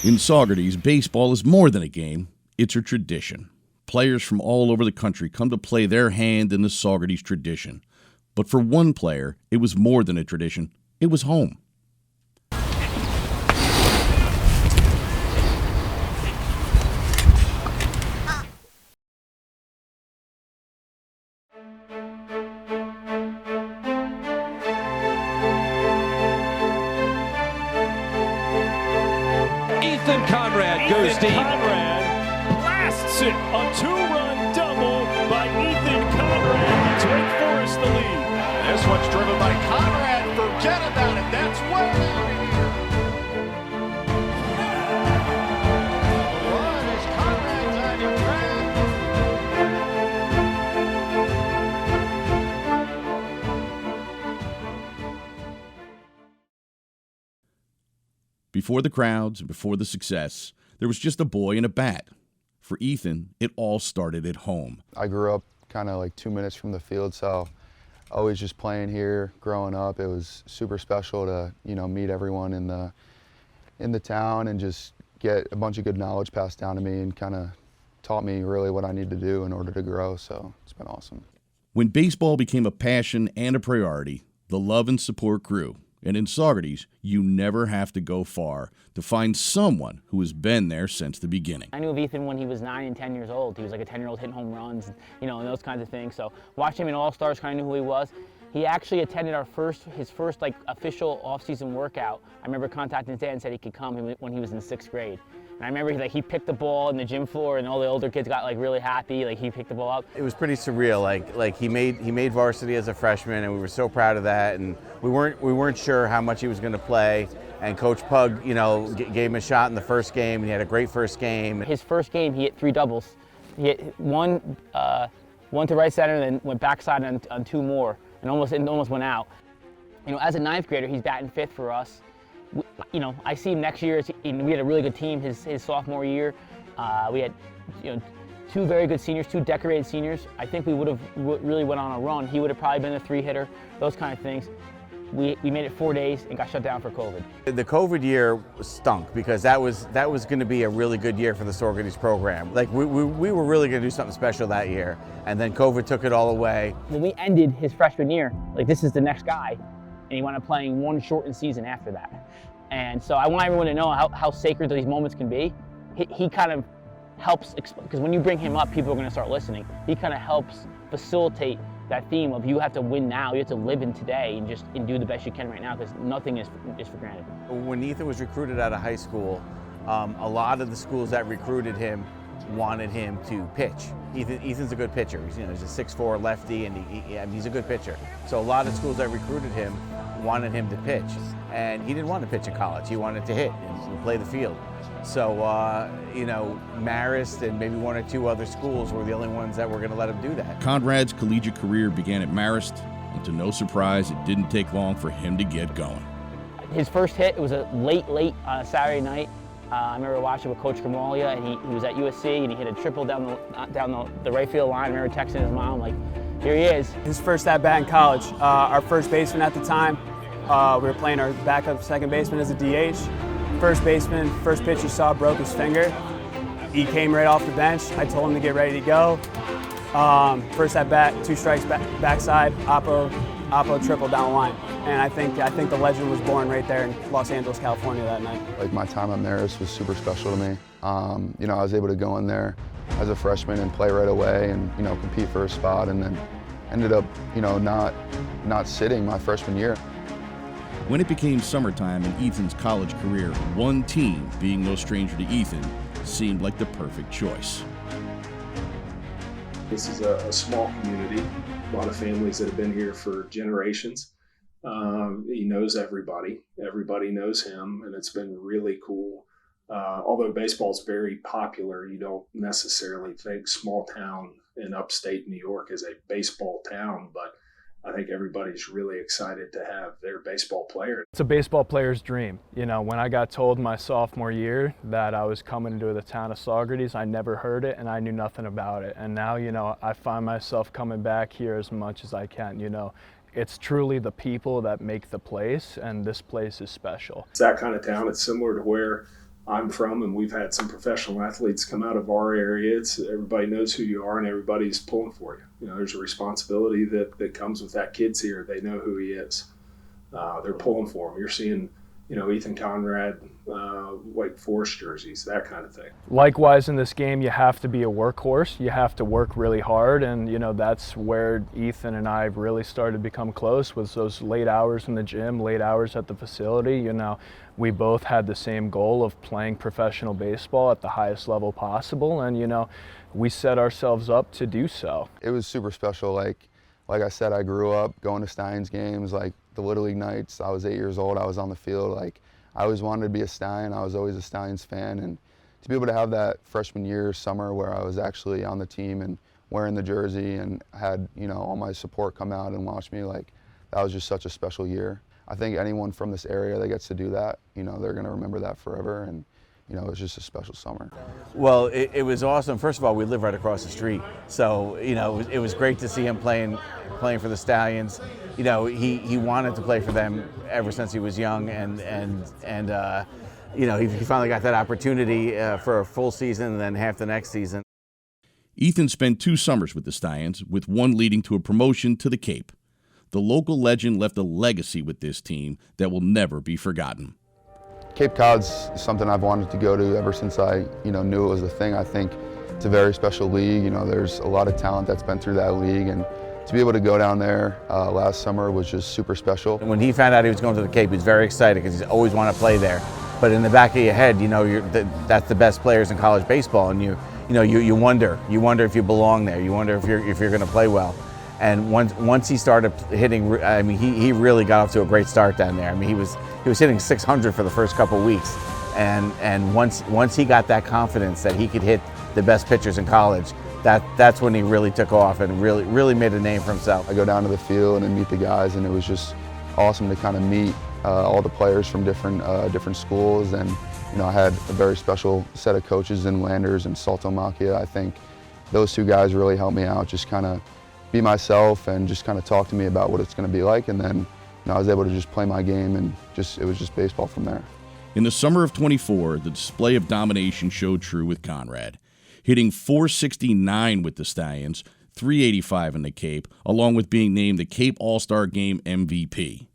In Saugerties, baseball is more than a game, it's a tradition. Players from all over the country come to play their hand in the Saugerties tradition. But for one player, it was more than a tradition, it was home. Ethan Conrad goes deep. Conrad blasts it. A two-run double by Ethan Conrad to Wake Forest the lead. This one's driven by Conrad. Forget about it. That's way out of here. The run is Conrad's on your Before the crowds and before the success, there was just a boy and a bat. For Ethan, it all started at home. I grew up kind of like 2 minutes from the field, so always just playing here growing up. It was super special to, meet everyone in the town and just get a bunch of good knowledge passed down to me and kind of taught me really what I need to do in order to grow, so it's been awesome. When baseball became a passion and a priority, the love and support grew. And in Saugerties, you never have to go far to find someone who has been there since the beginning. I knew of Ethan when he was 9 and 10 years old. He was like a 10-year-old hitting home runs, and those kinds of things. So watching him in All-Stars, kind of knew who he was. He actually attended his first like official off-season workout. I remember contacting his dad and said he could come when he was in 6th grade. And I remember he picked the ball in the gym floor, and all the older kids got like really happy. Like he picked the ball up. It was pretty surreal. Like he made varsity as a freshman, and we were so proud of that. And we weren't sure how much he was going to play. And Coach Pug, gave him a shot in the first game, and he had a great first game. His first game, he hit 3 doubles. He hit one to right center, and then went backside on 2 more, and almost went out. As a 9th grader, he's batting 5th for us. I see him next year. We had a really good team his sophomore year. We had 2 very good seniors, 2 decorated seniors. I think we would have really went on a run. He would have probably been a 3-hitter, those kind of things. We made it 4 days and got shut down for COVID. The COVID year stunk because that was going to be a really good year for the Saugerties program. Like we were really going to do something special that year, and then COVID took it all away. When we ended his freshman year, this is the next guy, and he wound up playing 1 shortened season after that. And so I want everyone to know how sacred these moments can be. He kind of helps, because when you bring him up, people are going to start listening. He kind of helps facilitate that theme of you have to win now, you have to live in today and do the best you can right now, because nothing is for granted. When Ethan was recruited out of high school, a lot of the schools that recruited him wanted him to pitch. Ethan's a good pitcher. He's a 6'4" lefty, and he's a good pitcher. So a lot of schools that recruited him wanted him to pitch, and he didn't want to pitch in college. He wanted to hit and play the field. So, Marist and maybe 1 or 2 other schools were the only ones that were going to let him do that. Conrad's collegiate career began at Marist, and to no surprise, it didn't take long for him to get going. His first hit, it was a late Saturday night. I remember watching with Coach Gramalia, and he was at USC, and he hit a triple down the right field line. I remember texting his mom, like, here he is. His first at-bat in college. Our first baseman at the time, we were playing our backup second baseman as a DH. First baseman, first pitch he saw, broke his finger. He came right off the bench. I told him to get ready to go. First at-bat, 2 strikes backside, Oppo triple down the line. And I think the legend was born right there in Los Angeles, California that night. Like my time at Marist was super special to me. I was able to go in there as a freshman and play right away and compete for a spot, and then ended up not sitting my freshman year. When it became summertime in Ethan's college career, one team, being no stranger to Ethan, seemed like the perfect choice. This is a small community, a lot of families that have been here for generations. He knows everybody knows him, and it's been really cool. Although baseball's very popular, you don't necessarily think small town in upstate New York is a baseball town, but I think everybody's really excited to have their baseball player. It's a baseball player's dream. When I got told my sophomore year that I was coming into the town of Saugerties, I never heard it and I knew nothing about it. And now, I find myself coming back here as much as I can. It's truly the people that make the place, and this place is special. It's that kind of town. It's similar to where I'm from, and we've had some professional athletes come out of our area. Everybody knows who you are, and everybody's pulling for you. You know, there's a responsibility that comes with that. Kid's here; they know who he is. They're pulling for him. You're seeing, Ethan Conrad, Wake Forest jerseys, that kind of thing. Likewise, in this game, you have to be a workhorse. You have to work really hard, and that's where Ethan and I really started to become close, was those late hours in the gym, late hours at the facility. We both had the same goal of playing professional baseball at the highest level possible, and we set ourselves up to do so. It was super special. Like I said, I grew up going to Stallions games, like the Little League nights. I was 8 years old. I was on the field. Like, I always wanted to be a Stallion. I was always a Stallions fan, and to be able to have that freshman year summer where I was actually on the team and wearing the jersey and had all my support come out and watch me, like, that was just such a special year. I think anyone from this area that gets to do that, they're going to remember that forever, and it was just a special summer. Well, it was awesome. First of all, we live right across the street, so it was great to see him playing for the Stallions. He wanted to play for them ever since he was young, and he finally got that opportunity for a full season and then half the next season. Ethan spent 2 summers with the Stallions, with one leading to a promotion to the Cape. The local legend left a legacy with this team that will never be forgotten. Cape Cod's something I've wanted to go to ever since I knew it was a thing. I think it's a very special league. There's a lot of talent that's been through that league, and to be able to go down there last summer was just super special. When he found out he was going to the Cape, he was very excited because he's always wanted to play there. But in the back of your head, that's the best players in college baseball, and you wonder if you belong there. You wonder if you're going to play well. And once he started hitting, he really got off to a great start down there. He was hitting 600 for the first couple weeks, and once he got that confidence that he could hit the best pitchers in college, that's when he really took off and really made a name for himself. I go down to the field and meet the guys, and it was just awesome to kind of meet all the players from different schools, and I had a very special set of coaches in Landers and Saltomachia. I think those 2 guys really helped me out, just kind of be myself and just kind of talk to me about what it's going to be like, and then I was able to just play my game, and it was just baseball from there. In the summer of '24, the display of domination showed true with Conrad, hitting .469 with the Stallions, .385 in the Cape, along with being named the Cape All-Star Game MVP.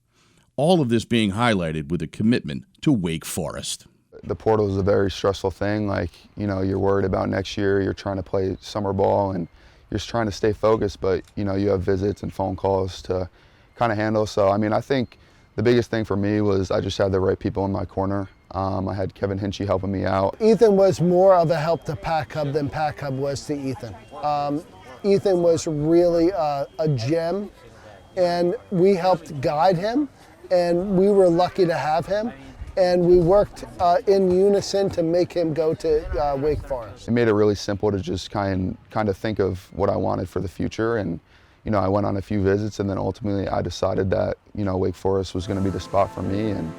All of this being highlighted with a commitment to Wake Forest. The portal is a very stressful thing. Like, you're worried about next year, you're trying to play summer ball, and you're just trying to stay focused, but you have visits and phone calls to kind of handle. So I think the biggest thing for me was I just had the right people in my corner. I had Kevin Hinchy helping me out. Ethan was more of a help to Pack Hub than Pack Hub was to Ethan. Ethan was really a gem, and we helped guide him, and we were lucky to have him. And we worked in unison to make him go to Wake Forest. It made it really simple to just kind of think of what I wanted for the future, and I went on a few visits, and then ultimately I decided that Wake Forest was going to be the spot for me, and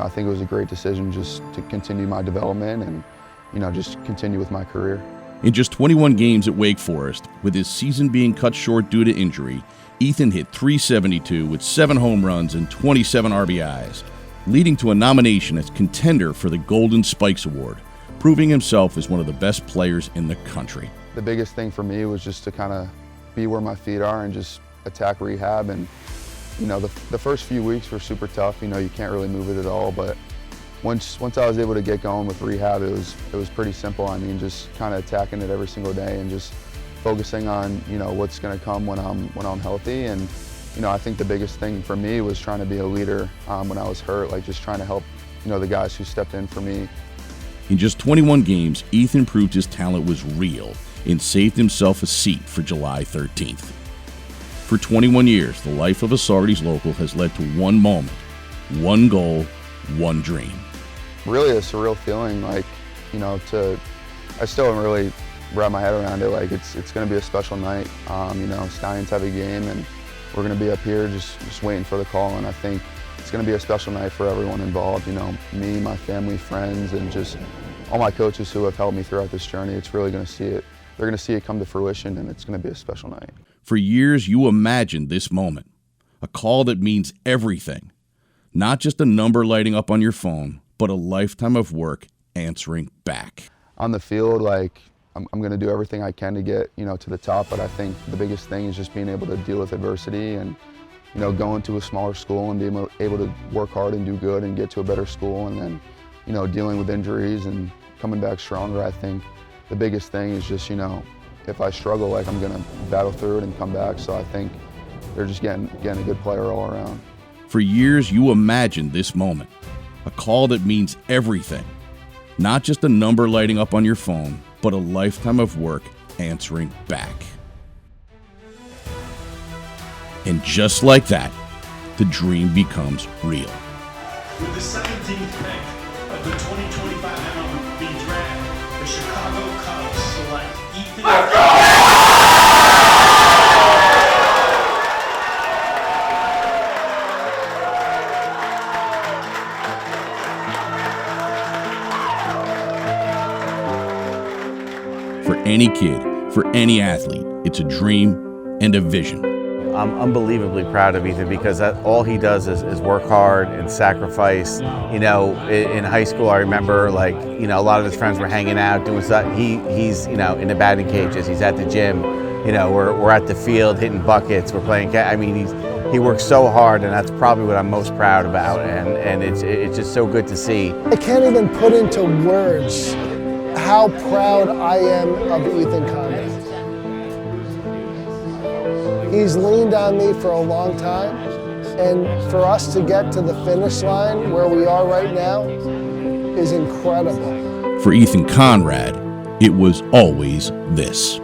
I think it was a great decision just to continue my development and just continue with my career. In just 21 games at Wake Forest, with his season being cut short due to injury, Ethan hit .372 with 7 home runs and 27 RBIs. Leading to a nomination as contender for the Golden Spikes Award, proving himself as one of the best players in the country. The biggest thing for me was just to kind of be where my feet are and just attack rehab. And the first few weeks were super tough. You can't really move it at all. But once I was able to get going with rehab, it was pretty simple. Just kind of attacking it every single day and just focusing on what's going to come when I'm healthy. And I think the biggest thing for me was trying to be a leader when I was hurt, like just trying to help, the guys who stepped in for me. In just 21 games, Ethan proved his talent was real and saved himself a seat for July 13th. For 21 years, the life of a Saugerties local has led to one moment, one goal, one dream. Really a surreal feeling, like, I still haven't really wrapped my head around it. Like, it's going to be a special night. Stallions have a game, and we're going to be up here just waiting for the call, and I think it's going to be a special night for everyone involved. Me, my family, friends, and just all my coaches who have helped me throughout this journey. It's really going to see it. They're going to see it come to fruition, and it's going to be a special night. For years, you imagined this moment, a call that means everything, not just a number lighting up on your phone, but a lifetime of work answering back. On the field, like, I'm going to do everything I can to get, to the top, but I think the biggest thing is just being able to deal with adversity and, going to a smaller school and being able to work hard and do good and get to a better school, and then, dealing with injuries and coming back stronger. I think the biggest thing is just, if I struggle, like, I'm going to battle through it and come back. So I think they're just getting a good player all around. For years, you imagined this moment, a call that means everything. Not just a number lighting up on your phone, but a lifetime of work answering back. And just like that, the dream becomes real. With the 17th pick of the 2025 MLB Draft, the Chicago Cubs select Ethan Conrad. For any kid, for any athlete, it's a dream and a vision. I'm unbelievably proud of Ethan because all he does is work hard and sacrifice. In high school, I remember, like, a lot of his friends were hanging out, doing stuff. He's in the batting cages. He's at the gym. We're at the field hitting buckets. We're playing. He works so hard, and that's probably what I'm most proud about. And it's just so good to see. I can't even put into words how proud I am of Ethan Conrad. He's leaned on me for a long time, and for us to get to the finish line where we are right now is incredible. For Ethan Conrad, it was always this.